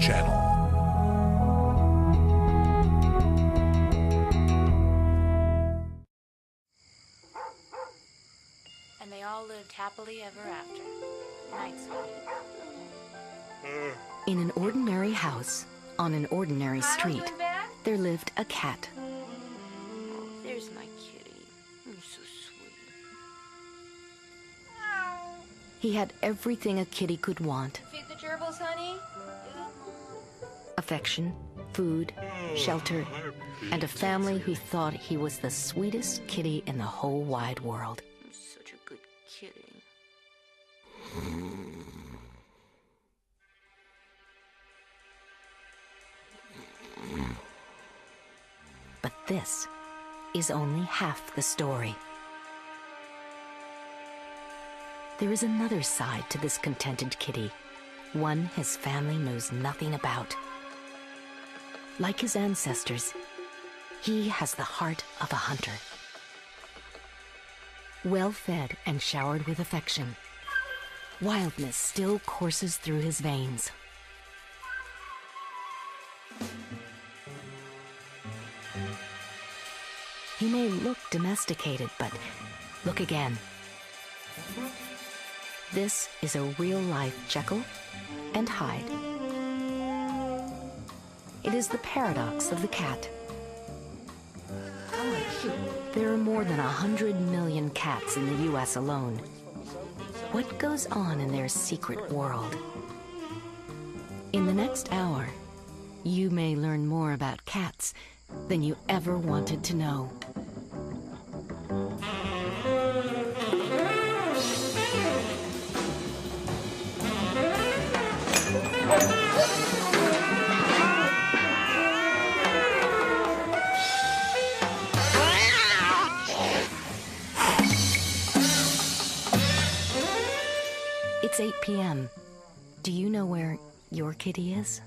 Channel. And they all lived happily ever after. Night, sweetie. In an ordinary house, on an ordinary street, there lived a cat. Oh, there's my kitty. You're so sweet. He had everything a kitty could want. Feed the gerbils, honey. Affection, food, shelter, and a family who thought he was the sweetest kitty in the whole wide world. I'm such a good kitty. But this is only half the story. There is another side to this contented kitty, one his family knows nothing about. Like his ancestors, he has the heart of a hunter. Well-fed and showered with affection, wildness still courses through his veins. He may look domesticated, but look again. This is a real-life Jekyll and Hyde. It is the paradox of the cat. There are more than 100 million cats in the U.S. alone. What goes on in their secret world? In the next hour, you may learn more about cats than you ever wanted to know. It's 8 p.m. Do you know where your kitty is?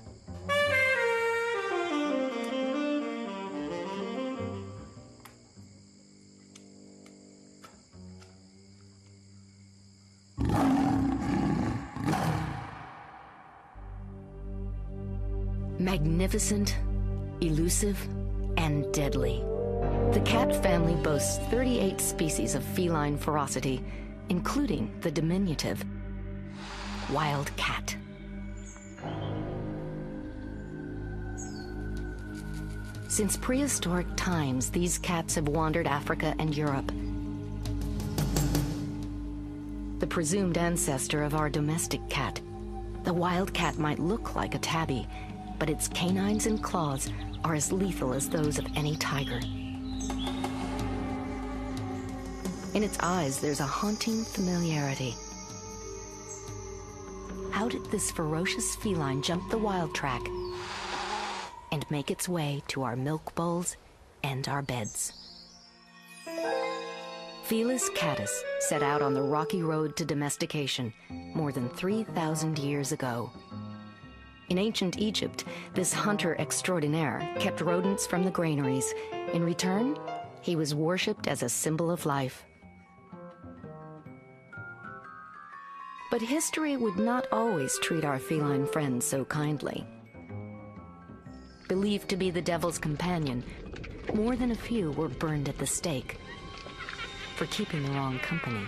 Magnificent, elusive, and deadly. The cat family boasts 38 species of feline ferocity, including the diminutive wild cat. Since prehistoric times, these cats have wandered Africa and Europe. The presumed ancestor of our domestic cat, the wild cat might look like a tabby, but its canines and claws are as lethal as those of any tiger. In its eyes, there's a haunting familiarity. How did this ferocious feline jump the wild track and make its way to our milk bowls and our beds? Felis catus set out on the rocky road to domestication more than 3,000 years ago. In ancient Egypt, this hunter extraordinaire kept rodents from the granaries. In return, he was worshipped as a symbol of life. But history would not always treat our feline friends so kindly. Believed to be the devil's companion, more than a few were burned at the stake for keeping the wrong company.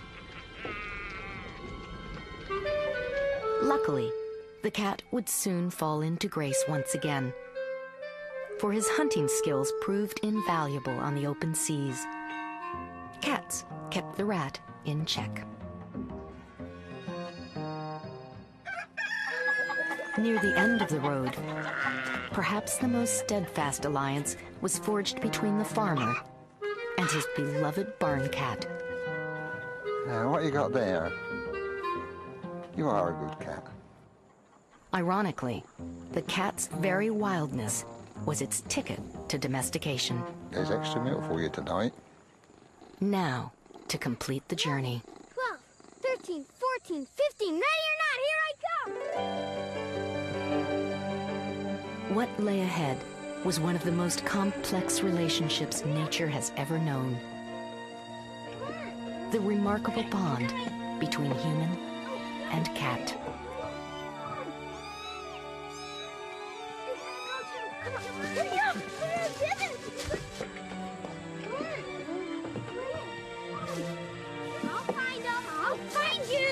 Luckily, the cat would soon fall into grace once again, for his hunting skills proved invaluable on the open seas. Cats kept the rat in check. Near the end of the road, perhaps the most steadfast alliance was forged between the farmer and his beloved barn cat. What you got there? You are a good cat. Ironically, the cat's very wildness was its ticket to domestication. There's extra milk for you tonight. Now, to complete the journey. 12, 13, 14, 15, ready or not, here I come! What lay ahead was one of the most complex relationships nature has ever known. The remarkable bond between human and cat. Come on, hurry up! I'll find him! I'll find you!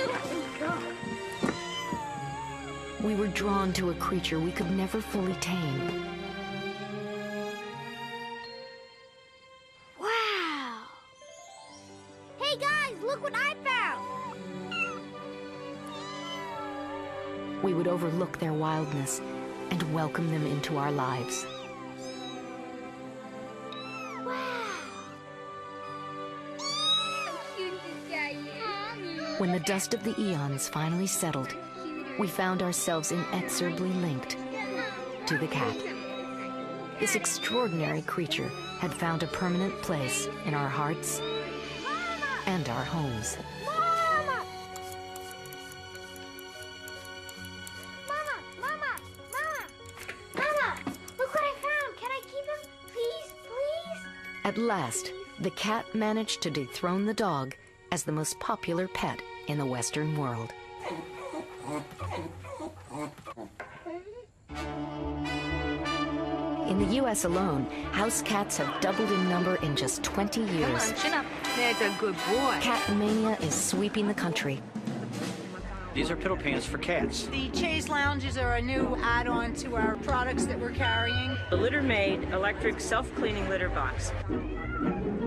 We were drawn to a creature we could never fully tame. Wow! Hey guys, look what I found! We would overlook their wildness and welcome them into our lives. When the dust of the eons finally settled, we found ourselves inexorably linked to the cat. This extraordinary creature had found a permanent place in our hearts and our homes. Mama! Look what I found! Can I keep him? Please, please? At last, the cat managed to dethrone the dog as the most popular pet in the Western world. In the U.S. alone, house cats have doubled in number in just 20 years. Come on, chin up. That's a good boy. Cat mania is sweeping the country. These are pillow pans for cats. The Chaise Lounges are a new add-on to our products that we're carrying. The Litter Maid electric self-cleaning litter box.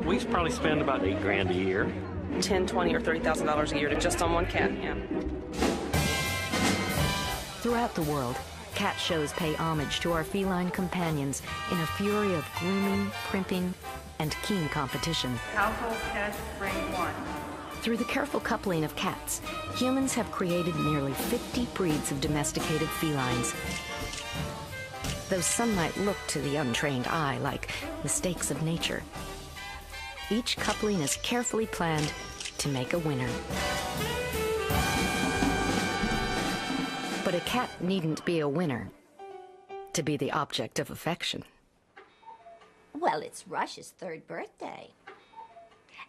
We probably spend about $8,000 a year. $10,000, $20,000 or $30,000 a year just on one cat, yeah. Throughout the world, cat shows pay homage to our feline companions in a fury of grooming, primping, and keen competition. Household pet bring one. Through the careful coupling of cats, humans have created nearly 50 breeds of domesticated felines. Though some might look to the untrained eye like mistakes of nature, each coupling is carefully planned to make a winner. But a cat needn't be a winner to be the object of affection. Well, it's Rush's third birthday.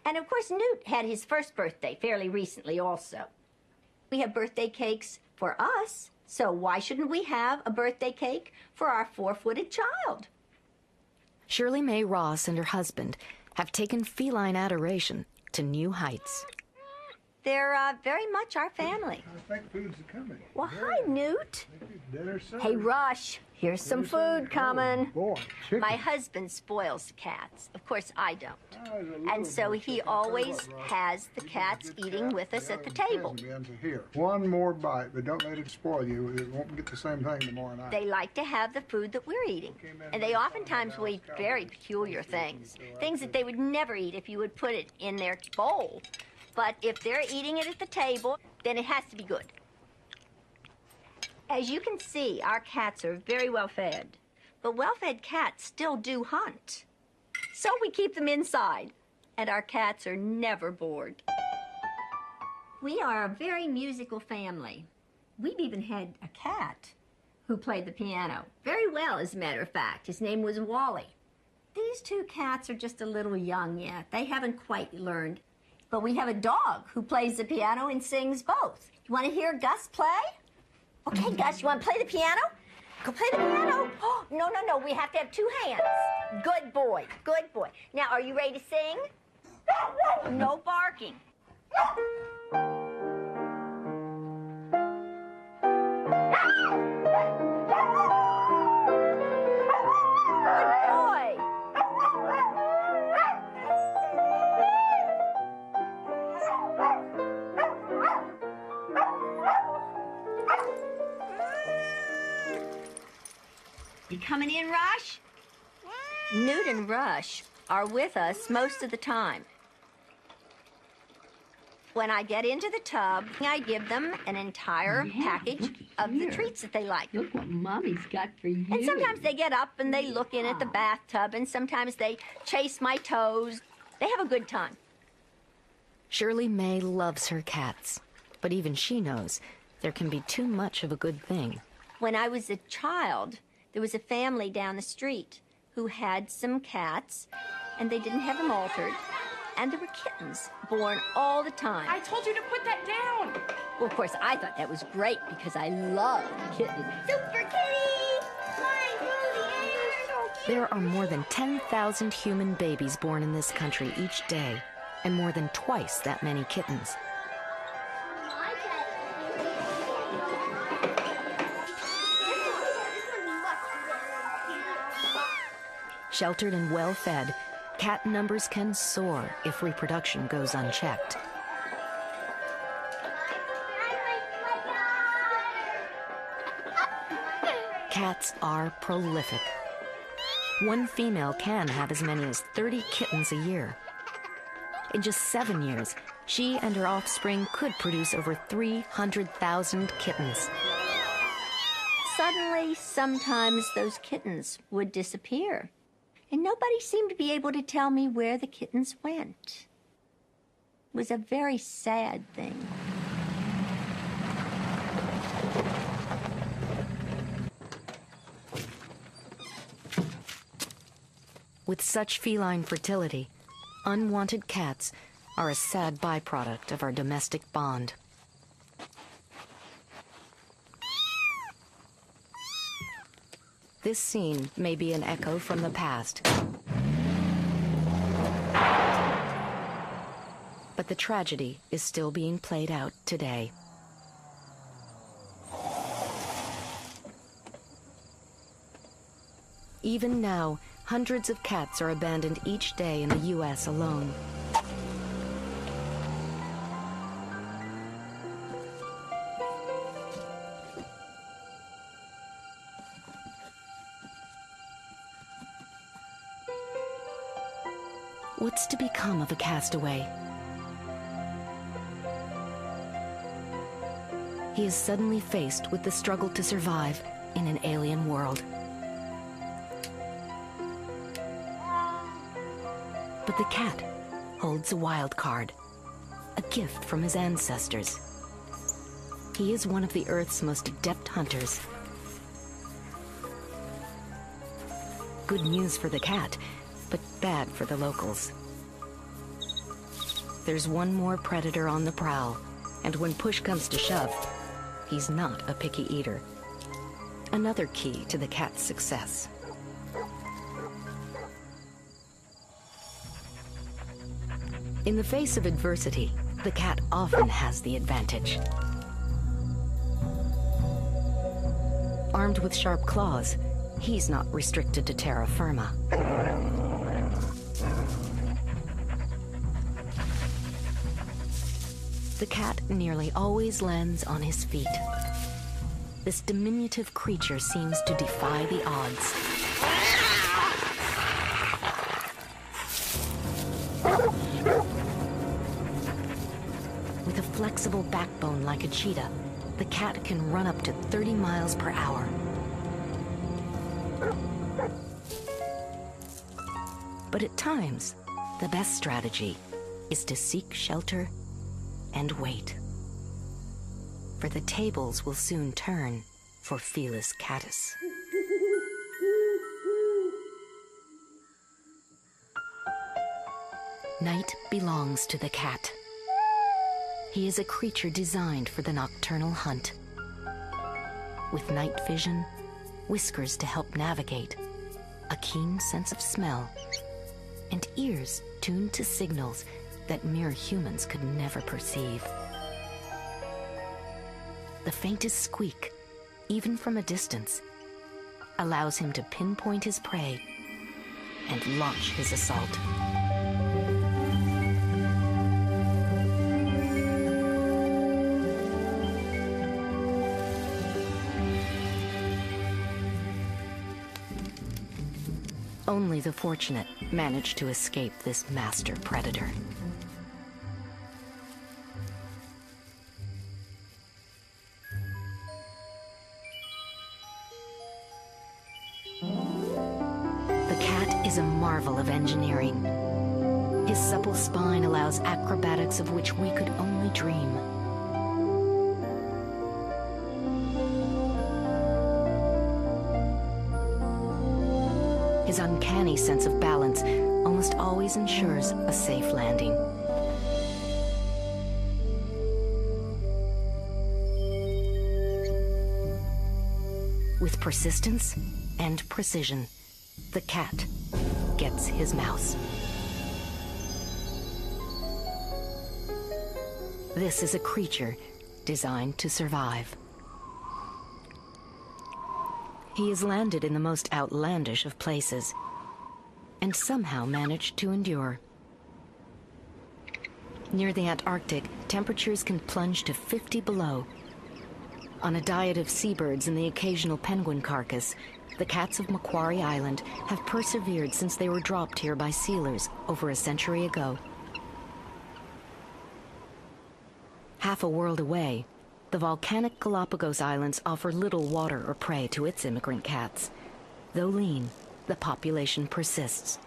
And of course, Newt had his first birthday fairly recently also. We have birthday cakes for us, so why shouldn't we have a birthday cake for our four-footed child? Shirley Mae Ross and her husband have taken feline adoration to new heights. They're very much our family. I think food's coming. Well, hi, Newt. Dinner served. Hey, Rush, here's some food coming. Boy, chicken. My husband spoils the cats. Of course, I don't. There's a little And so more he chicken. always Tell you what, Ross, has the you cats get eating cat, with us yeah, at the and table. pheasant bins are here. One more bite, but don't let it spoil you. It won't get the same thing tomorrow night. They like to have the food that we're eating. And they oftentimes will eat very peculiar things. Things that they would never eat if you would put it in their bowl. But if they're eating it at the table, then it has to be good. As you can see, our cats are very well fed. But well-fed cats still do hunt. So we keep them inside, and our cats are never bored. We are a very musical family. We've even had a cat who played the piano. Very well, as a matter of fact. His name was Wally. These two cats are just a little young yet. They haven't quite learned. But we have a dog who plays the piano and sings both. You want to hear Gus play? Okay, Gus, you want to play the piano? Go play the piano. Oh, no, we have to have two hands. Good boy, good boy. Now, are you ready to sing? No barking. Good boy. You coming in, Rush? Newt and Rush are with us most of the time. When I get into the tub, I give them an entire package of the treats that they like. Look what Mommy's got for you. And sometimes they get up and they look in at the bathtub, and sometimes they chase my toes. They have a good time. Shirley Mae loves her cats, but even she knows there can be too much of a good thing. When I was a child, there was a family down the street who had some cats, and they didn't have them altered, and there were kittens born all the time. I told you to put that down. Well, of course, I thought that was great because I love kittens. Super kitty! Flying through the air! There are more than 10,000 human babies born in this country each day, and more than twice that many kittens. Sheltered and well-fed, cat numbers can soar if reproduction goes unchecked. Cats are prolific. One female can have as many as 30 kittens a year. In just 7 years, she and her offspring could produce over 300,000 kittens. Suddenly, sometimes those kittens would disappear, and nobody seemed to be able to tell me where the kittens went. It was a very sad thing. With such feline fertility, unwanted cats are a sad byproduct of our domestic bond. This scene may be an echo from the past, but the tragedy is still being played out today. Even now, hundreds of cats are abandoned each day in the U.S. alone. What's to become of a castaway? He is suddenly faced with the struggle to survive in an alien world. But the cat holds a wild card, a gift from his ancestors. He is one of the Earth's most adept hunters. Good news for the cat, but bad for the locals. There's one more predator on the prowl, and when push comes to shove, he's not a picky eater. Another key to the cat's success. In the face of adversity, the cat often has the advantage. Armed with sharp claws, he's not restricted to terra firma. The cat nearly always lands on his feet. This diminutive creature seems to defy the odds. With a flexible backbone like a cheetah, the cat can run up to 30 miles per hour. But at times, the best strategy is to seek shelter and wait. For the tables will soon turn for Felis catus. Night belongs to the cat. He is a creature designed for the nocturnal hunt. With night vision, whiskers to help navigate, a keen sense of smell, and ears tuned to signals that mere humans could never perceive. The faintest squeak, even from a distance, allows him to pinpoint his prey and launch his assault. Only the fortunate manage to escape this master predator. The cat is a marvel of engineering. His supple spine allows acrobatics of which we could only dream. His uncanny sense of balance almost always ensures a safe landing. With persistence and precision, the cat gets his mouse. This is a creature designed to survive. He has landed in the most outlandish of places and somehow managed to endure. Near the Antarctic, temperatures can plunge to 50 below. On a diet of seabirds and the occasional penguin carcass, the cats of Macquarie Island have persevered since they were dropped here by sealers over a century ago. Half a world away, the volcanic Galapagos Islands offer little water or prey to its immigrant cats. Though lean, the population persists.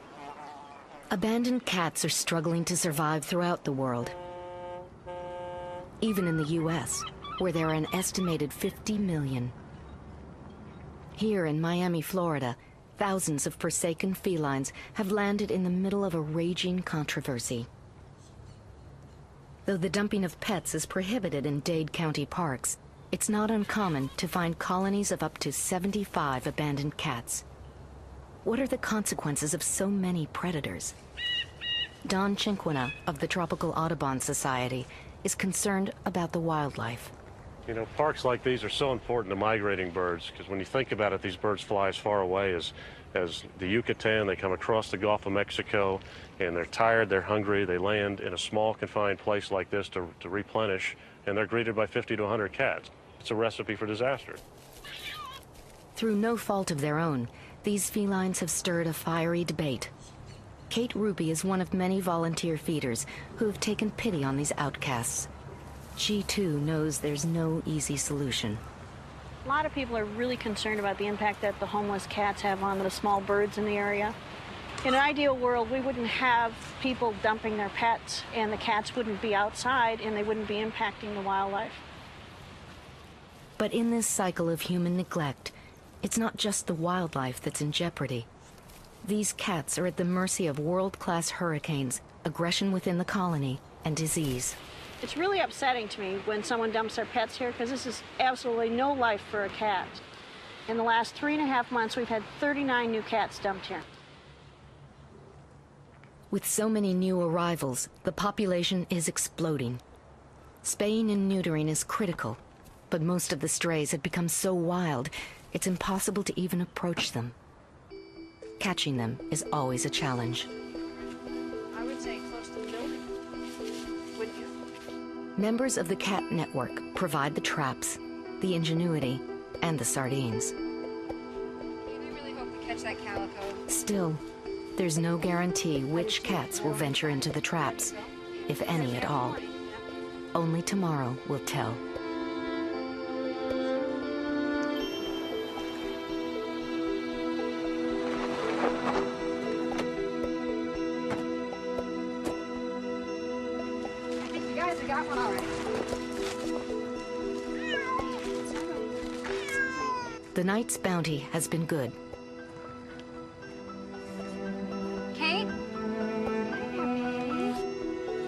Abandoned cats are struggling to survive throughout the world. Even in the U.S., where there are an estimated 50 million. Here in Miami, Florida, thousands of forsaken felines have landed in the middle of a raging controversy. Though the dumping of pets is prohibited in Dade County parks, it's not uncommon to find colonies of up to 75 abandoned cats. What are the consequences of so many predators? Don Cinquina of the Tropical Audubon Society is concerned about the wildlife. You know, parks like these are so important to migrating birds because when you think about it, these birds fly as far away as the Yucatan. They come across the Gulf of Mexico, and they're tired, they're hungry. They land in a small, confined place like this to replenish, and they're greeted by 50 to 100 cats. It's a recipe for disaster. Through no fault of their own, these felines have stirred a fiery debate. Kate Ruby is one of many volunteer feeders who have taken pity on these outcasts. She, too, knows there's no easy solution. A lot of people are really concerned about the impact that the homeless cats have on the small birds in the area. In an ideal world, we wouldn't have people dumping their pets, and the cats wouldn't be outside, and they wouldn't be impacting the wildlife. But in this cycle of human neglect, it's not just the wildlife that's in jeopardy. These cats are at the mercy of world-class hurricanes, aggression within the colony, and disease. It's really upsetting to me when someone dumps their pets here because this is absolutely no life for a cat. In the last 3.5 months, we've had 39 new cats dumped here. With so many new arrivals, the population is exploding. Spaying and neutering is critical, but most of the strays have become so wild, it's impossible to even approach them. Catching them is always a challenge. I would say close to the building. Wouldn't you? Members of the Cat Network provide the traps, the ingenuity, and the sardines. We really hope we catch that calico. Still, there's no guarantee which cats will venture into the traps, if any at all. Only tomorrow will tell. The night's bounty has been good. Kate?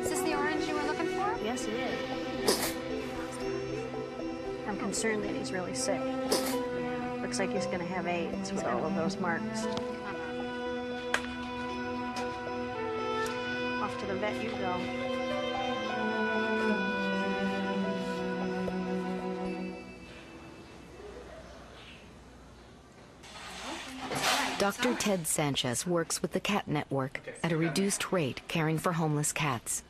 Is this the orange you were looking for? Yes, it is. I'm concerned that he's really sick. Looks like he's going to have AIDS with all of those marks. Off to the vet you go. Dr. Ted Sanchez works with the Cat Network at a reduced rate caring for homeless cats.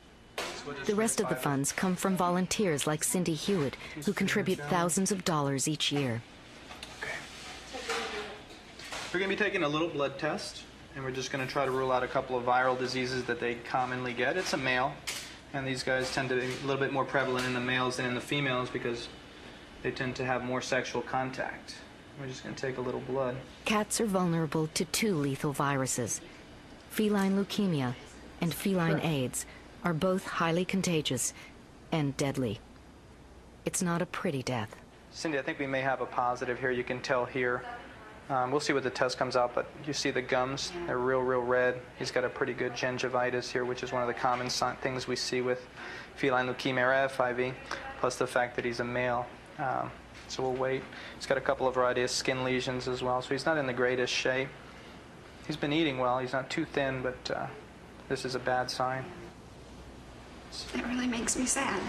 The rest of the funds come from volunteers like Cindy Hewitt, who contribute thousands of dollars each year. We're going to be taking a little blood test, and we're just going to try to rule out a couple of viral diseases that they commonly get. It's a male, and these guys tend to be a little bit more prevalent in the males than in the females because they tend to have more sexual contact. We're just going to take a little blood. Cats are vulnerable to 2 lethal viruses. Feline leukemia and feline AIDS are both highly contagious and deadly. It's not a pretty death. Cindy, I think we may have a positive here. You can tell here. We'll see what the test comes out, but you see the gums, they're real red. He's got a pretty good gingivitis here, which is one of the common things we see with feline leukemia or FIV, plus the fact that he's a male. So we'll wait. He's got a couple of variety of skin lesions as well, so he's not in the greatest shape. He's been eating well. He's not too thin, but this is a bad sign. It really makes me sad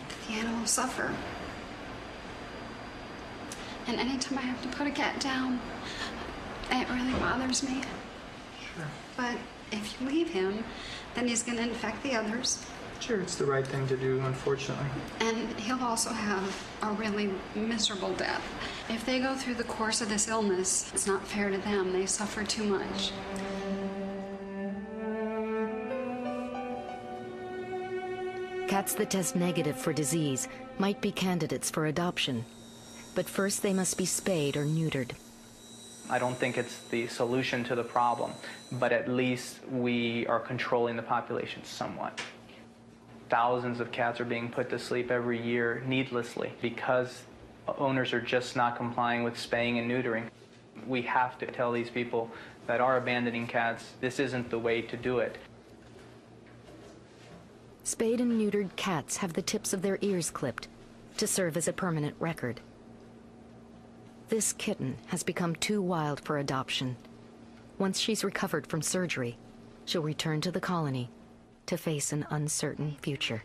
that the animals suffer. And anytime I have to put a cat down, it really bothers me. Sure. But if you leave him, then he's going to infect the others. Sure, it's the right thing to do, unfortunately. And he'll also have a really miserable death. If they go through the course of this illness, it's not fair to them. They suffer too much. Cats that test negative for disease might be candidates for adoption, but first they must be spayed or neutered. I don't think it's the solution to the problem, but at least we are controlling the population somewhat. Thousands of cats are being put to sleep every year needlessly because owners are just not complying with spaying and neutering. We have to tell these people that are abandoning cats, this isn't the way to do it. Spayed and neutered cats have the tips of their ears clipped to serve as a permanent record. This kitten has become too wild for adoption. Once she's recovered from surgery, she'll return to the colony to face an uncertain future.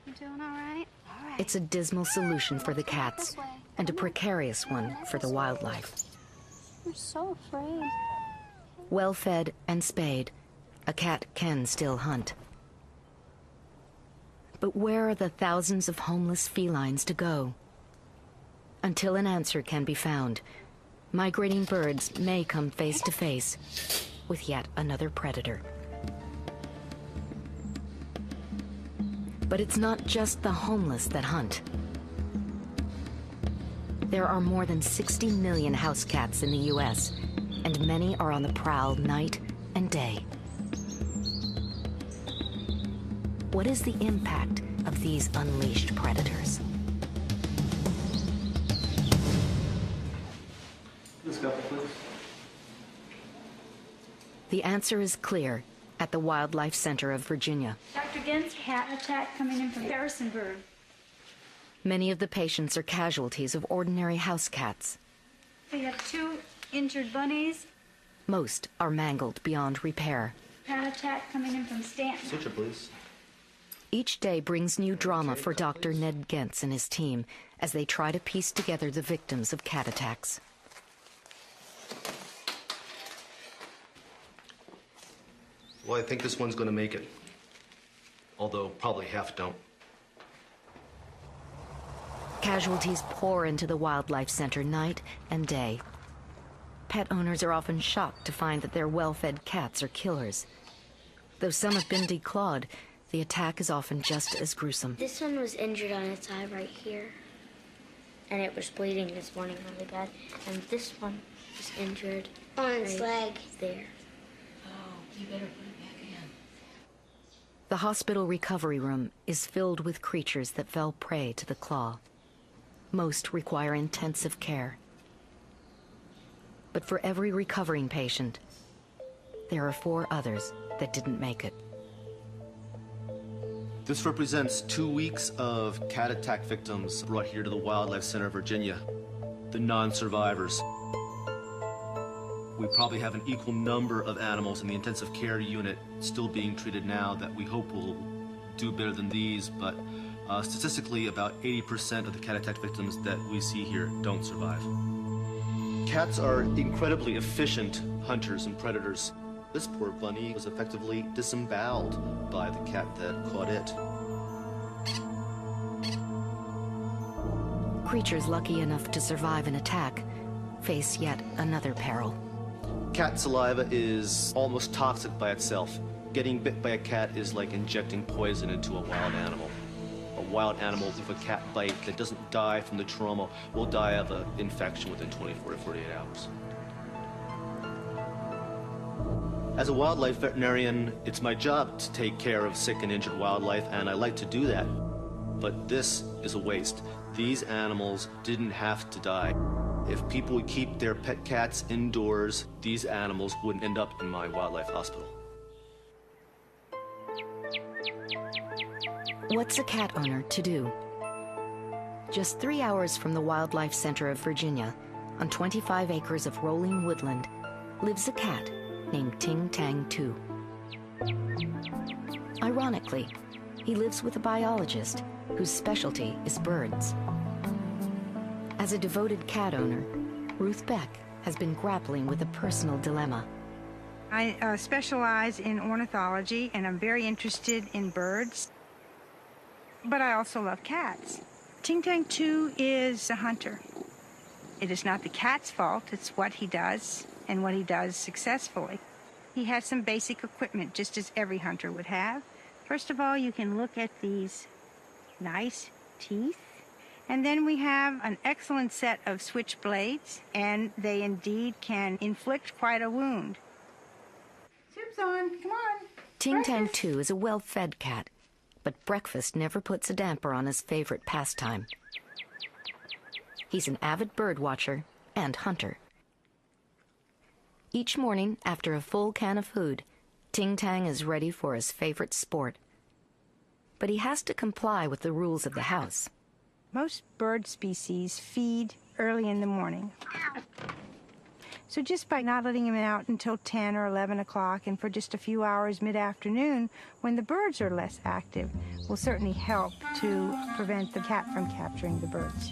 You doing all right? All right. It's a dismal solution for the cats and a precarious one for the wildlife. I'm so afraid. Well fed and spayed, a cat can still hunt. But where are the thousands of homeless felines to go? Until an answer can be found, migrating birds may come face to face with yet another predator. But it's not just the homeless that hunt. There are more than 60 million house cats in the U.S., and many are on the prowl night and day. What is the impact of these unleashed predators? This couple, please. The answer is clear at the Wildlife Center of Virginia. Dr. Gent's cat attack coming in from Harrisonburg. Many of the patients are casualties of ordinary house cats. We have 2 injured bunnies. Most are mangled beyond repair. Cat attack coming in from Stanton. Switcher, please. Each day brings new drama for Dr. Ned Gentz and his team as they try to piece together the victims of cat attacks. Well, I think this one's going to make it. Although probably half don't. Casualties pour into the Wildlife Center night and day. Pet owners are often shocked to find that their well-fed cats are killers. Though some have been declawed, the attack is often just as gruesome. This one was injured on its eye right here. And it was bleeding this morning really bad. And this one was injured on its leg there. Oh, you better put it back in. The hospital recovery room is filled with creatures that fell prey to the claw. Most require intensive care. But for every recovering patient, there are 4 others that didn't make it. This represents 2 weeks of cat attack victims brought here to the Wildlife Center of Virginia, the non-survivors. We probably have an equal number of animals in the intensive care unit still being treated now that we hope will do better than these, but statistically about 80% of the cat attack victims that we see here don't survive. Cats are incredibly efficient hunters and predators. This poor bunny was effectively disemboweled by the cat that caught it. Creatures lucky enough to survive an attack face yet another peril. Cat saliva is almost toxic by itself. Getting bit by a cat is like injecting poison into a wild animal. A wild animal with a cat bite that doesn't die from the trauma will die of an infection within 24 to 48 hours. As a wildlife veterinarian, it's my job to take care of sick and injured wildlife, and I like to do that. But this is a waste. These animals didn't have to die. If people would keep their pet cats indoors, these animals wouldn't end up in my wildlife hospital. What's a cat owner to do? Just 3 hours from the Wildlife Center of Virginia, on 25 acres of rolling woodland, lives a cat named Ting Tang 2. Ironically, he lives with a biologist whose specialty is birds. As a devoted cat owner, Ruth Beck has been grappling with a personal dilemma. I specialize in ornithology, and I'm very interested in birds. But I also love cats. Ting Tang 2 is a hunter. It is not the cat's fault, it's what he does, and what he does successfully. He has some basic equipment, just as every hunter would have. First of all, you can look at these nice teeth. And then we have an excellent set of switchblades, and they indeed can inflict quite a wound. Soup's on, come on. Ting Tang 2 is a well-fed cat, but breakfast never puts a damper on his favorite pastime. He's an avid bird watcher and hunter. Each morning, after a full can of food, Ting Tang is ready for his favorite sport. But he has to comply with the rules of the house. Most bird species feed early in the morning. So just by not letting him out until 10 or 11 o'clock and for just a few hours mid-afternoon when the birds are less active will certainly help to prevent the cat from capturing the birds.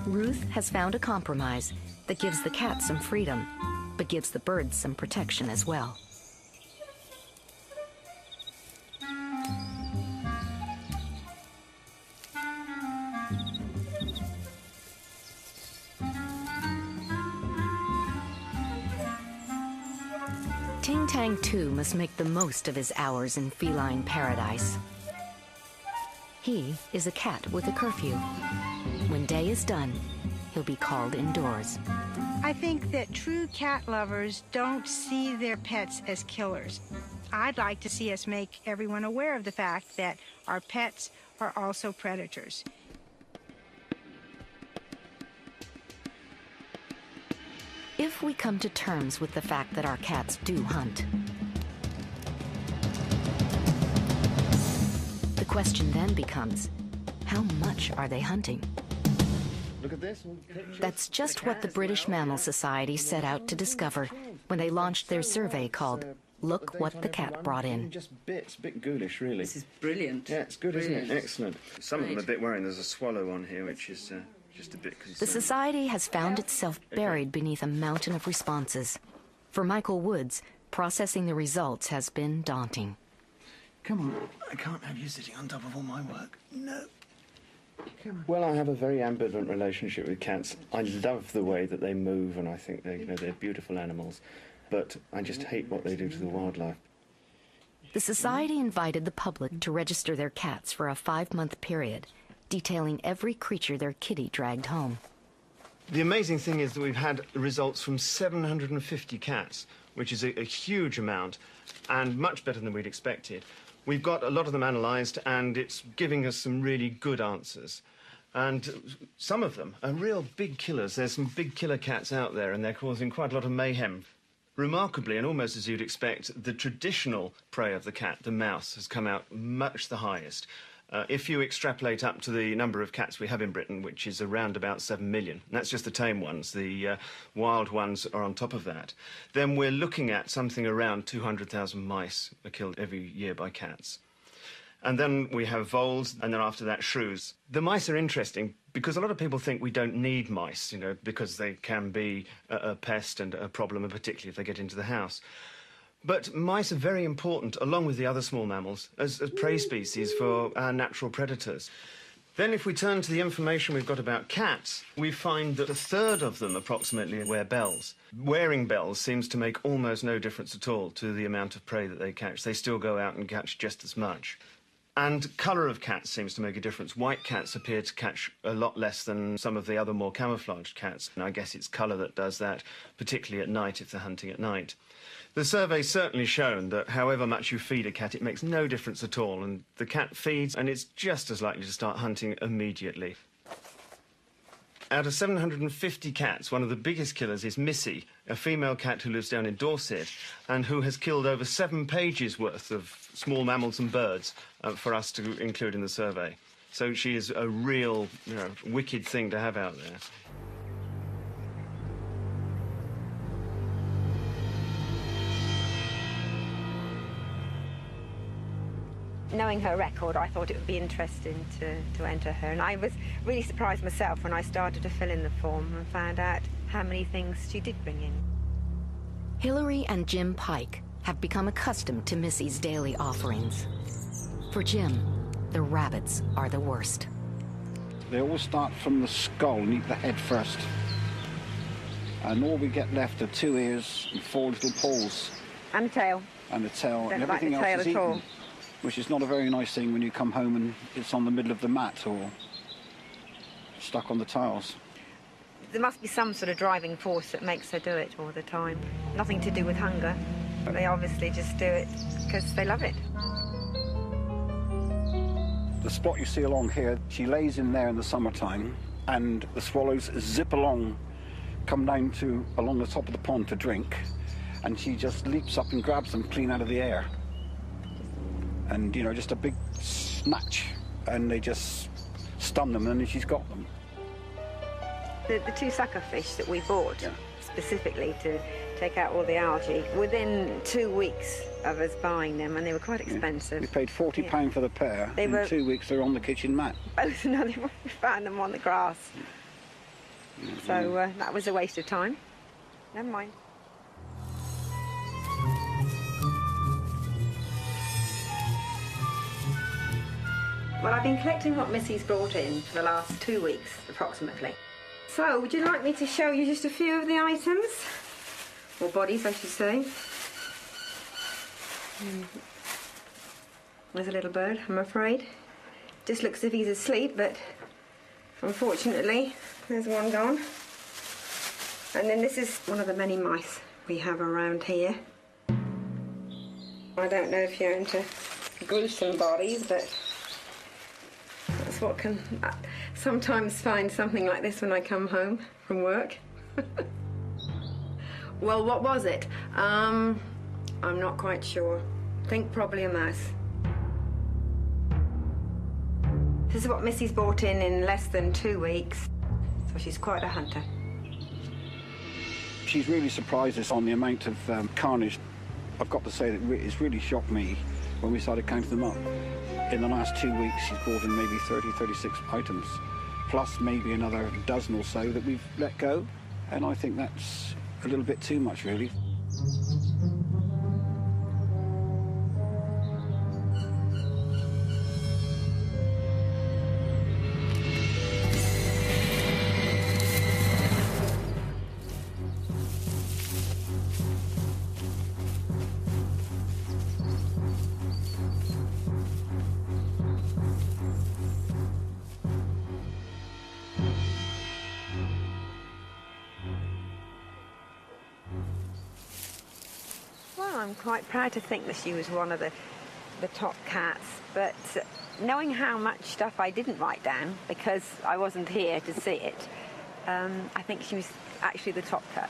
Ruth has found a compromise that gives the cat some freedom, but gives the birds some protection as well. Ting Tang 2 must make the most of his hours in feline paradise. He is a cat with a curfew. When day is done, he'll be called indoors. I think that true cat lovers don't see their pets as killers. I'd like to see us make everyone aware of the fact that our pets are also predators. If we come to terms with the fact that our cats do hunt, the question then becomes, how much are they hunting? Look at this. That's just what the British Mammal Society set out to discover when they launched their survey called Look What the Cat Brought In. Just bits, a bit ghoulish, really. This is brilliant. Yeah, it's good, isn't it? Excellent. Some of them are a bit worrying. There's a swallow on here, which is just a bit concerning. The Society has found itself buried beneath a mountain of responses. For Michael Woods, processing the results has been daunting. Come on, I can't have you sitting on top of all my work. No. Well, I have a very ambivalent relationship with cats. I love the way that they move, and I think they're beautiful animals. But I just hate what they do to the wildlife. The Society invited the public to register their cats for a 5-month period, detailing every creature their kitty dragged home. The amazing thing is that we've had results from 750 cats, which is a huge amount, and much better than we'd expected. We've got a lot of them analysed, and it's giving us some really good answers. And some of them are real big killers. There's some big killer cats out there, and they're causing quite a lot of mayhem. Remarkably, and almost as you'd expect, the traditional prey of the cat, the mouse, has come out much the highest. If you extrapolate up to the number of cats we have in Britain, which is around about 7 million, and that's just the tame ones, the wild ones are on top of that, then we're looking at something around 200,000 mice are killed every year by cats. And then we have voles, and then after that, shrews. The mice are interesting because a lot of people think we don't need mice, because they can be a pest and a problem, and particularly if they get into the house. But mice are very important, along with the other small mammals, as prey species for our natural predators. Then if we turn to the information we've got about cats, we find that a third of them approximately wear bells. Wearing bells seems to make almost no difference at all to the amount of prey that they catch. They still go out and catch just as much. And colour of cats seems to make a difference. White cats appear to catch a lot less than some of the other more camouflaged cats. And I guess it's colour that does that, particularly at night if they're hunting at night. The survey's certainly shown that however much you feed a cat, it makes no difference at all. And the cat feeds, and it's just as likely to start hunting immediately. Out of 750 cats, one of the biggest killers is Missy, a female cat who lives down in Dorset and who has killed over 7 pages worth of small mammals and birds for us to include in the survey. So she is a real, wicked thing to have out there. knowing her record, I thought it would be interesting to enter her. And I was really surprised myself when I started to fill in the form and found out how many things she did bring in. Hillary and Jim Pike have become accustomed to Missy's daily offerings. For Jim, the rabbits are the worst. They always start from the skull and eat the head first. And all we get left are 2 ears and 4 little paws. And a tail. And a tail. Don't And everything like the tail else is at all. eaten. Which is not a very nice thing when you come home and it's on the middle of the mat or stuck on the tiles. There must be some sort of driving force that makes her do it all the time. Nothing to do with hunger. But they obviously just do it because they love it. The spot you see along here, she lays in there in the summertime and the swallows zip along, come down to along the top of the pond to drink, and she just leaps up and grabs them clean out of the air. And, you know, just a big snatch, and they just stun them, and then she's got them. The 2 sucker fish that we bought specifically to take out all the algae, within 2 weeks of us buying them, and they were quite expensive. We paid £40 for the pair. They were- In 2 weeks, they're on the kitchen mat. Both, no, we found them on the grass. So that was a waste of time. Never mind. Well, I've been collecting what Missy's brought in for the last 2 weeks, approximately. So, would you like me to show you just a few of the items? Or bodies, I should say. There's a little bird, I'm afraid. Just looks as if he's asleep, but unfortunately, there's one gone. And then this is one of the many mice we have around here. I don't know if you're into gruesome bodies, but that's what can sometimes find something like this when I come home from work. Well, what was it? I'm not quite sure. I think probably a mouse. This is what Missy's brought in less than 2 weeks. So she's quite a hunter. She's really surprised us on the amount of carnage. I've got to say that it's really shocked me when we started counting them up. In the last 2 weeks, she's brought in maybe 30, 36 items, plus maybe another dozen or so that we've let go. And I think that's a little bit too much, really. I'm quite proud to think that she was one of the top cats, but knowing how much stuff I didn't write down because I wasn't here to see it, I think she was actually the top cat.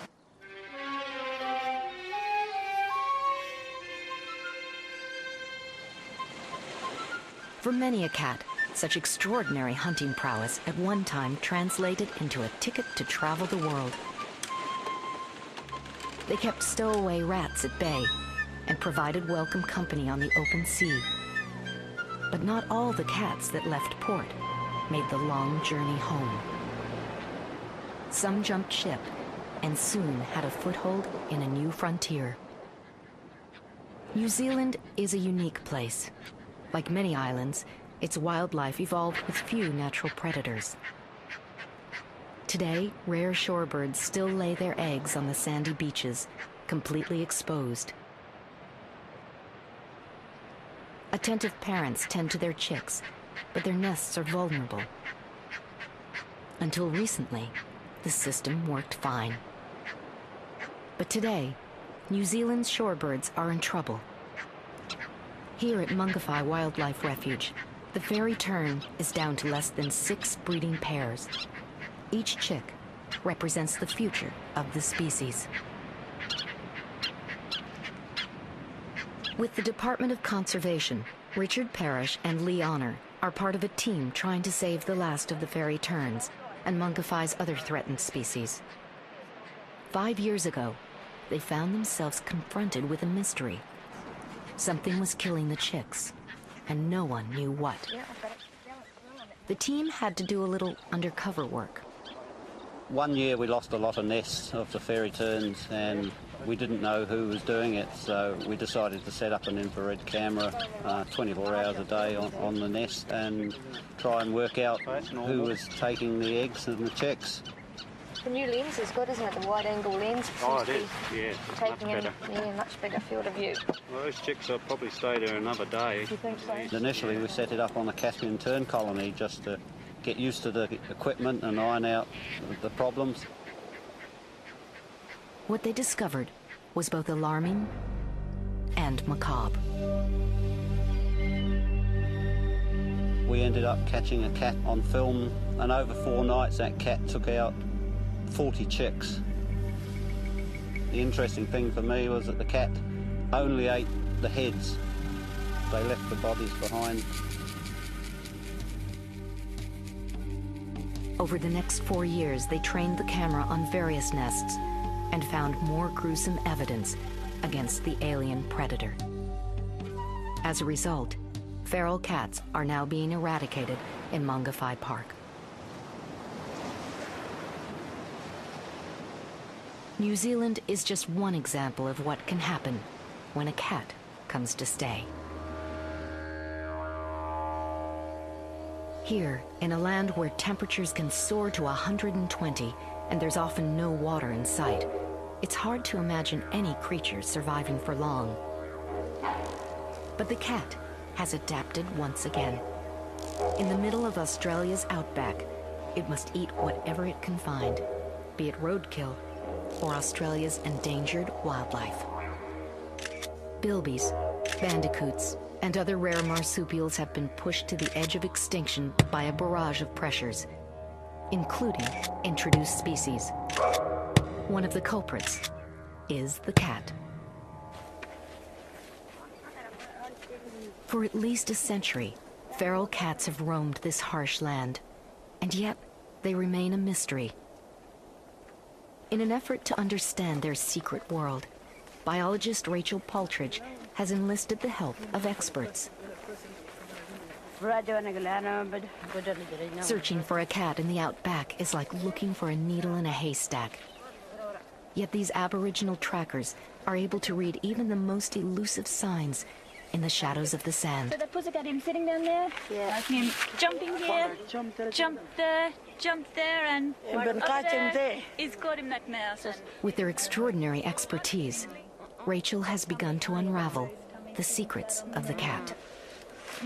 For many a cat, such extraordinary hunting prowess at one time translated into a ticket to travel the world. They kept stowaway rats at bay and provided welcome company on the open sea. But not all the cats that left port made the long journey home. Some jumped ship and soon had a foothold in a new frontier. New Zealand is a unique place. Like many islands, its wildlife evolved with few natural predators. Today, rare shorebirds still lay their eggs on the sandy beaches, completely exposed. Attentive parents tend to their chicks, but their nests are vulnerable. Until recently, the system worked fine. But today, New Zealand's shorebirds are in trouble. Here at Mungawhai Wildlife Refuge, the fairy tern is down to less than 6 breeding pairs. Each chick represents the future of the species. With the Department of Conservation, Richard Parrish and Lee Honor are part of a team trying to save the last of the fairy terns and Mungawhai's other threatened species. 5 years ago, they found themselves confronted with a mystery. Something was killing the chicks, and no one knew what. The team had to do a little undercover work. One year we lost a lot of nests of the fairy terns, and we didn't know who was doing it, so we decided to set up an infrared camera 24 hours a day on the nest and try and work out who was taking the eggs and the chicks. The new lens is good, isn't it? The wide-angle lens. Oh, it is, yeah. Taking in a much bigger field of view. Well, those chicks will probably stay there another day. You think so? Initially, we set it up on the Caspian tern colony just to get used to the equipment and iron out the problems. What they discovered was both alarming and macabre. We ended up catching a cat on film, and over 4 nights that cat took out 40 chicks. The interesting thing for me was that the cat only ate the heads. They left the bodies behind. Over the next 4 years, they trained the camera on various nests and found more gruesome evidence against the alien predator. As a result, feral cats are now being eradicated in Mangawhai Park. New Zealand is just one example of what can happen when a cat comes to stay. Here, in a land where temperatures can soar to 120 and there's often no water in sight, it's hard to imagine any creature surviving for long. But the cat has adapted once again. In the middle of Australia's outback, it must eat whatever it can find, be it roadkill or Australia's endangered wildlife. Bilbies, bandicoots, and other rare marsupials have been pushed to the edge of extinction by a barrage of pressures, including introduced species. One of the culprits is the cat. For at least a century, feral cats have roamed this harsh land, and yet they remain a mystery. In an effort to understand their secret world, biologist Rachel Paltridge has enlisted the help of experts. Searching for a cat in the outback is like looking for a needle in a haystack. Yet these Aboriginal trackers are able to read even the most elusive signs in the shadows of the sand. So the pussycat him sitting down there? Yeah. Like him jumping here, jump there, and up there. He's got him that mouse. With their extraordinary expertise, Rachel has begun to unravel the secrets of the cat.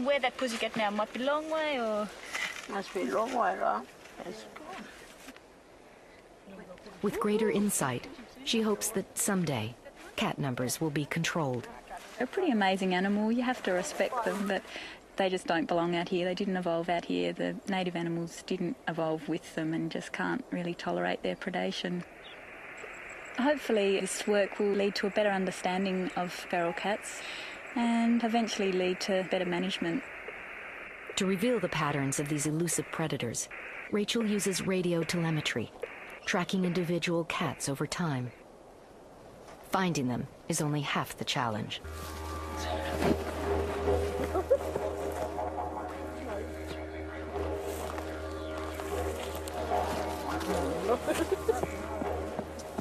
Where that pussycat now might be a long way, or? Must be a long way, right? Yes. With greater insight, she hopes that someday cat numbers will be controlled. They're a pretty amazing animal. You have to respect them, but they just don't belong out here. They didn't evolve out here. The native animals didn't evolve with them and just can't really tolerate their predation. Hopefully this work will lead to a better understanding of feral cats and eventually lead to better management. To reveal the patterns of these elusive predators, Rachel uses radio telemetry, tracking individual cats over time. Finding them is only half the challenge.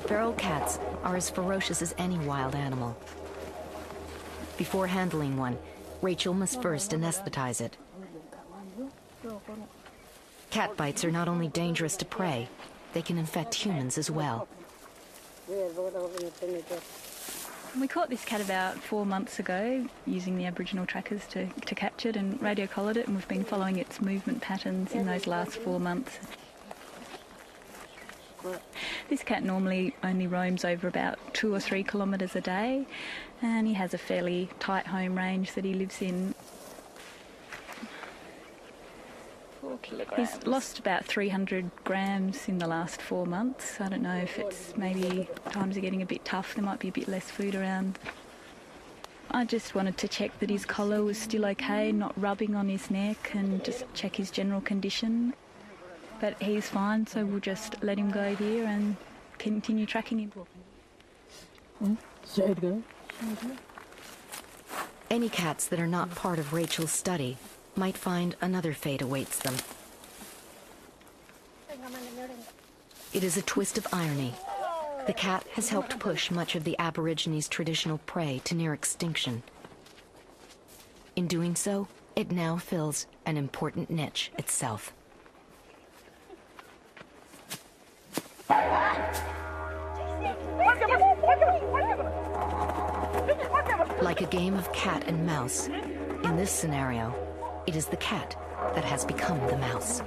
Feral cats are as ferocious as any wild animal. Before handling one, Rachel must first anesthetize it. Cat bites are not only dangerous to prey, they can infect humans as well. We caught this cat about 4 months ago using the Aboriginal trackers to catch it and radio collared it, and we've been following its movement patterns in those last 4 months. This cat normally only roams over about 2 or 3 kilometres a day, and he has a fairly tight home range that he lives in. 4 kilograms. He's lost about 300 grams in the last 4 months. I don't know if it's maybe times are getting a bit tough, there might be a bit less food around. I just wanted to check that his collar was still okay, not rubbing on his neck, and just check his general condition. But he's fine, so we'll just let him go here and continue tracking him. Any cats that are not part of Rachel's study might find another fate awaits them. It is a twist of irony. The cat has helped push much of the Aborigines' traditional prey to near extinction. In doing so, it now fills an important niche itself. Like a game of cat and mouse, in this scenario, it is the cat that has become the mouse.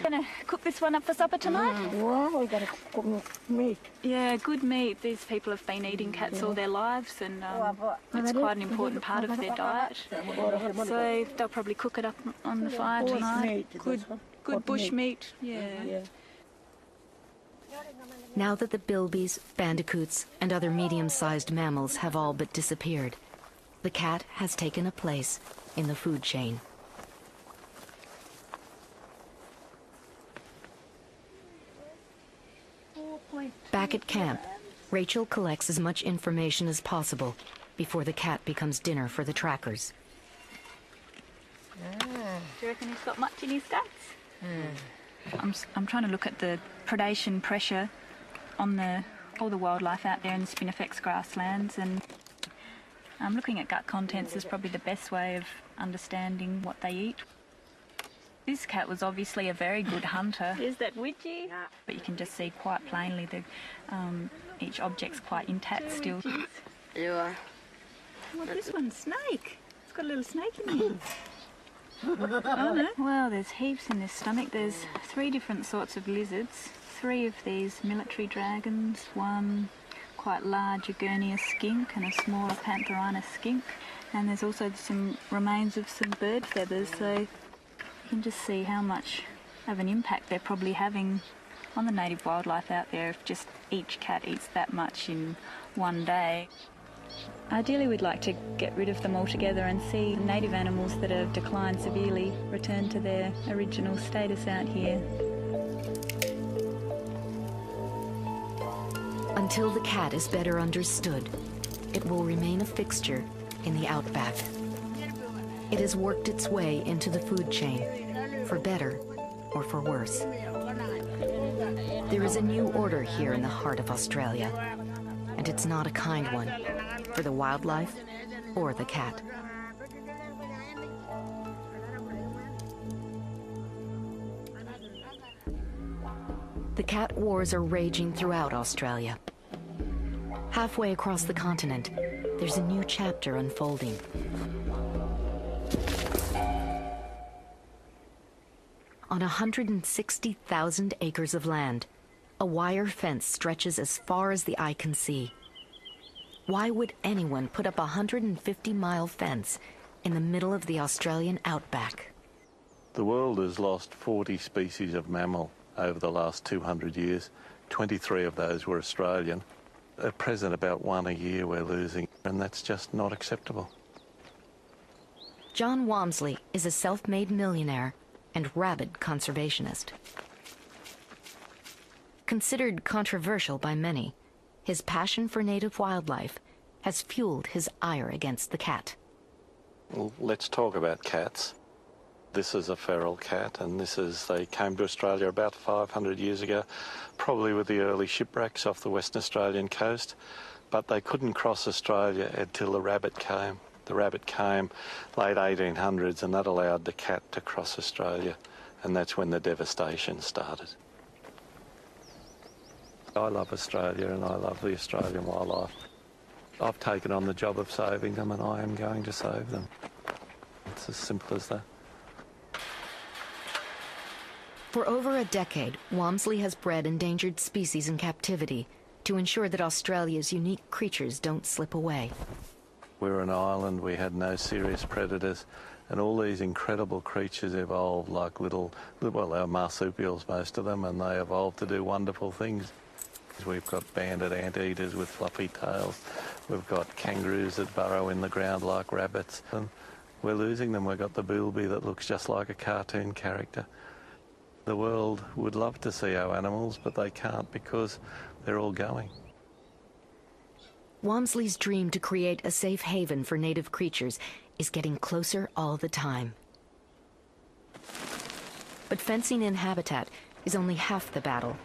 Gonna cook this one up for supper tonight? Well, we gotta cook meat. Yeah, good meat. These people have been eating cats all their lives, and it's quite an important part of their diet. So they'll probably cook it up on the fire tonight. Good bush meat. Yeah. Now that the bilbies, bandicoots, and other medium-sized mammals have all but disappeared, the cat has taken a place in the food chain. Back at camp, Rachel collects as much information as possible before the cat becomes dinner for the trackers. Do you reckon he's got much in his stats? I'm trying to look at the predation pressure on all the wildlife out there in the Spinifex grasslands, and looking at gut contents is probably the best way of understanding what they eat. This cat was obviously a very good hunter. Is that witchy? But you can just see quite plainly that each object's quite intact still. Yeah. What's this one? Snake. It's got a little snake in here. Oh no. Well, there's heaps in this stomach. There's 3 different sorts of lizards, 3 of these military dragons, 1 quite large Agurnia skink and a smaller Pantherina skink. And there's also some remains of some bird feathers, so you can just see how much of an impact they're probably having on the native wildlife out there if just each cat eats that much in one day. Ideally, we'd like to get rid of them altogether and see native animals that have declined severely return to their original status out here. Until the cat is better understood, it will remain a fixture in the outback. It has worked its way into the food chain, for better or for worse. There is a new order here in the heart of Australia, and it's not a kind one for the wildlife or the cat. The cat wars are raging throughout Australia. Halfway across the continent, there's a new chapter unfolding. On 160,000 acres of land, a wire fence stretches as far as the eye can see. Why would anyone put up a 150-mile fence in the middle of the Australian outback? The world has lost 40 species of mammal over the last 200 years. 23 of those were Australian. At present, about 1 a year we're losing, and that's just not acceptable. John Walmsley is a self-made millionaire and rabid conservationist. Considered controversial by many, his passion for native wildlife has fueled his ire against the cat. Well, let's talk about cats. This is a feral cat, and they came to Australia about 500 years ago, probably with the early shipwrecks off the Western Australian coast, but they couldn't cross Australia until the rabbit came. The rabbit came late 1800s, and that allowed the cat to cross Australia, and that's when the devastation started. I love Australia, and I love the Australian wildlife. I've taken on the job of saving them, and I am going to save them. It's as simple as that. For over a decade, Walmsley has bred endangered species in captivity to ensure that Australia's unique creatures don't slip away. We're an island, we had no serious predators, and all these incredible creatures evolved like well, they were marsupials, most of them, and they evolved to do wonderful things. We've got banded anteaters with fluffy tails. We've got kangaroos that burrow in the ground like rabbits. And we're losing them. We've got the booby that looks just like a cartoon character. The world would love to see our animals, but they can't because they're all going. Walmsley's dream to create a safe haven for native creatures is getting closer all the time. But fencing in habitat is only half the battle.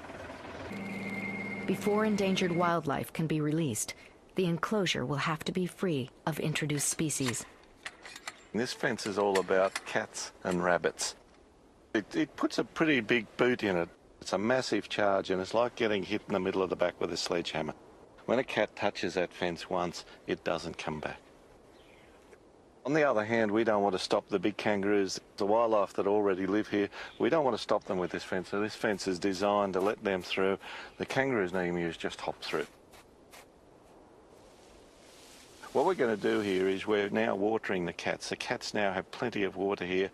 Before endangered wildlife can be released, the enclosure will have to be free of introduced species. This fence is all about cats and rabbits. It puts a pretty big boot in it. It's a massive charge, and it's like getting hit in the middle of the back with a sledgehammer. When a cat touches that fence once, it doesn't come back. On the other hand, we don't want to stop the big kangaroos, the wildlife that already live here. We don't want to stop them with this fence, so this fence is designed to let them through. The kangaroos and emus just hop through. What we're going to do here is we're now watering the cats. The cats now have plenty of water here,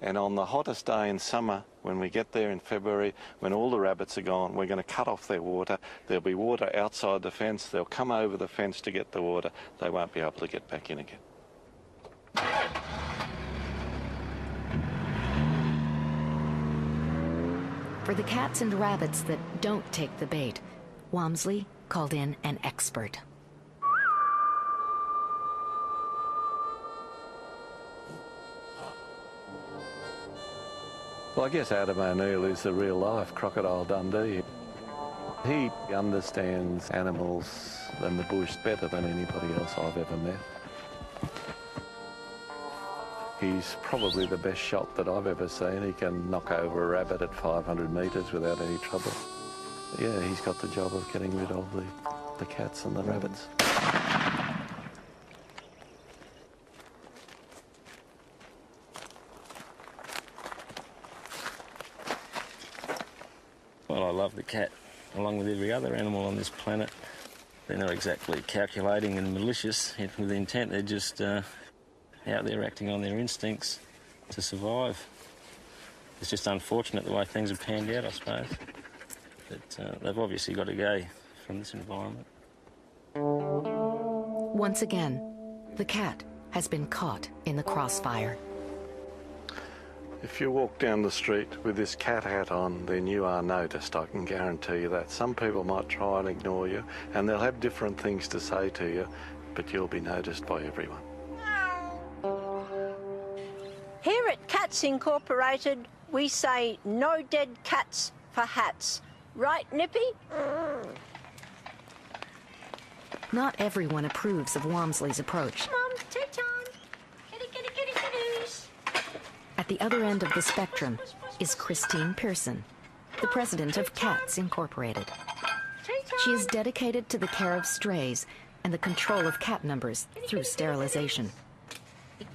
and on the hottest day in summer, when we get there in February, when all the rabbits are gone, we're going to cut off their water. There'll be water outside the fence. They'll come over the fence to get the water. They won't be able to get back in again. For the cats and rabbits that don't take the bait, Walmsley called in an expert. Well, I guess Adam O'Neill is the real-life Crocodile Dundee. He understands animals and the bush better than anybody else I've ever met. He's probably the best shot that I've ever seen. He can knock over a rabbit at 500 metres without any trouble. Yeah, he's got the job of getting rid of the cats and the rabbits. Well, I love the cat, along with every other animal on this planet. They're not exactly calculating and malicious with intent. They're just out there acting on their instincts to survive. It's just unfortunate the way things have panned out, I suppose. But they've obviously got to go from this environment. Once again, the cat has been caught in the crossfire. If you walk down the street with this cat hat on, then you are noticed, I can guarantee you that. Some people might try and ignore you, and they'll have different things to say to you, but you'll be noticed by everyone. Here at Cats Incorporated, we say no dead cats for hats. Right, Nippy? Not everyone approves of Walmsley's approach. Mom, tea time. Kitty, kitty, kitty, kitties. At the other end of the spectrum is Christine Pearson, the president of Cats Incorporated. She is dedicated to the care of strays and the control of cat numbers through sterilization.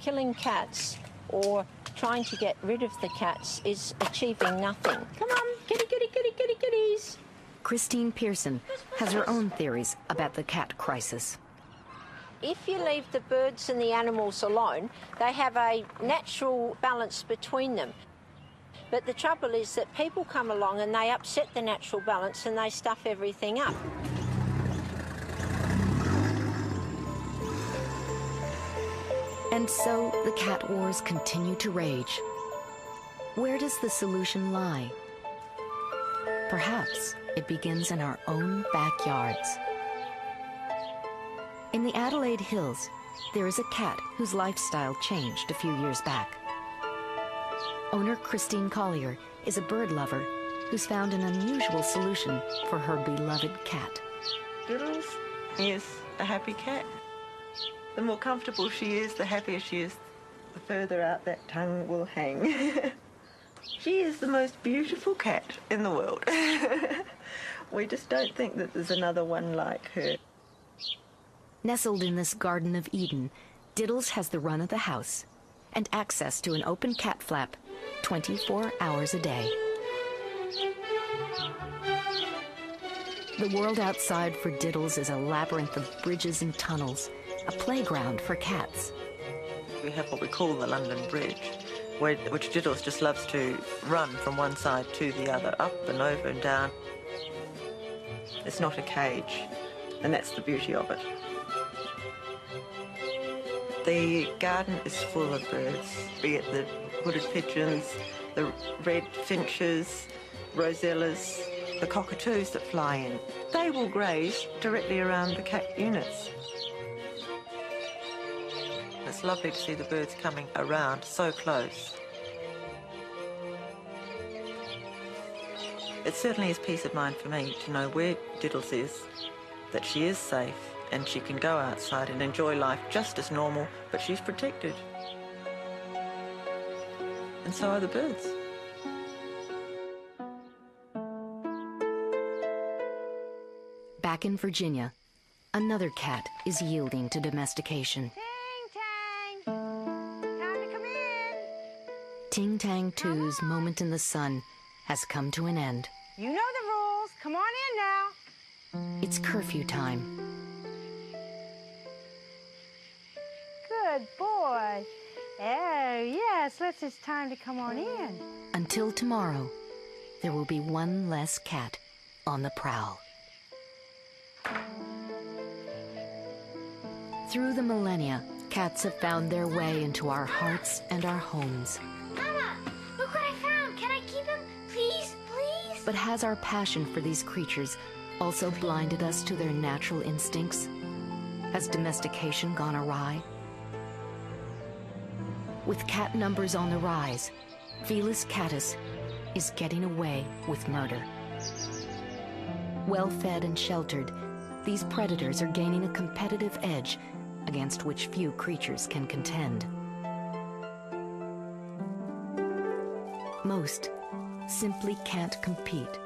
Killing cats or trying to get rid of the cats is achieving nothing. Come on, kitty, kitty, kitty, kitty, kitties. Christine Pearson has her own theories about the cat crisis. If you leave the birds and the animals alone, they have a natural balance between them. But the trouble is that people come along and they upset the natural balance and they stuff everything up. And so the cat wars continue to rage. Where does the solution lie? Perhaps it begins in our own backyards. In the Adelaide Hills, there is a cat whose lifestyle changed a few years back. Owner Christine Collier is a bird lover who's found an unusual solution for her beloved cat. Diddles is a happy cat. The more comfortable she is, the happier she is, the further out that tongue will hang. She is the most beautiful cat in the world. We just don't think that there's another one like her. Nestled in this Garden of Eden, Diddles has the run of the house and access to an open cat flap 24 hours a day. The world outside for Diddles is a labyrinth of bridges and tunnels, a playground for cats. We have what we call the London Bridge, which Diddles just loves to run from one side to the other, up and over and down. It's not a cage, and that's the beauty of it. The garden is full of birds, be it the hooded pigeons, the red finches, rosellas, the cockatoos that fly in. They will graze directly around the cat units. It's lovely to see the birds coming around so close. It certainly is peace of mind for me to know where Diddles is, that she is safe and she can go outside and enjoy life just as normal, but she's protected. And so are the birds. Back in Virginia, another cat is yielding to domestication. Ting Tang 2's moment in the sun has come to an end. You know the rules. Come on in now. It's curfew time. Good boy. Oh, yes, it's time to come on in. Until tomorrow, there will be one less cat on the prowl. Through the millennia, cats have found their way into our hearts and our homes. Mama, look what I found. Can I keep him? Please, please? But has our passion for these creatures also blinded us to their natural instincts? Has domestication gone awry? With cat numbers on the rise, Felis catus is getting away with murder. Well-fed and sheltered, these predators are gaining a competitive edge against which few creatures can contend. Most simply can't compete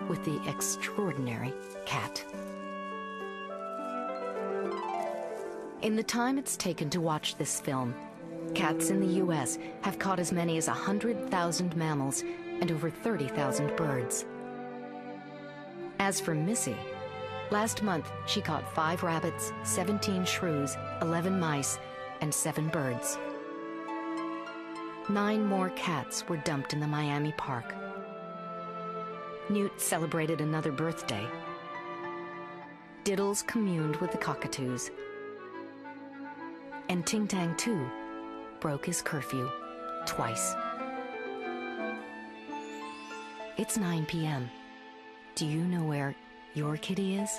with the extraordinary cat. In the time it's taken to watch this film, cats in the U.S. have caught as many as 100,000 mammals and over 30,000 birds. As for Missy, last month she caught 5 rabbits, 17 shrews, 11 mice, and 7 birds. 9 more cats were dumped in the Miami park. Newt celebrated another birthday. Diddles communed with the cockatoos. And Ting Tang 2 broke his curfew twice. It's 9 p.m. Do you know where your kitty is?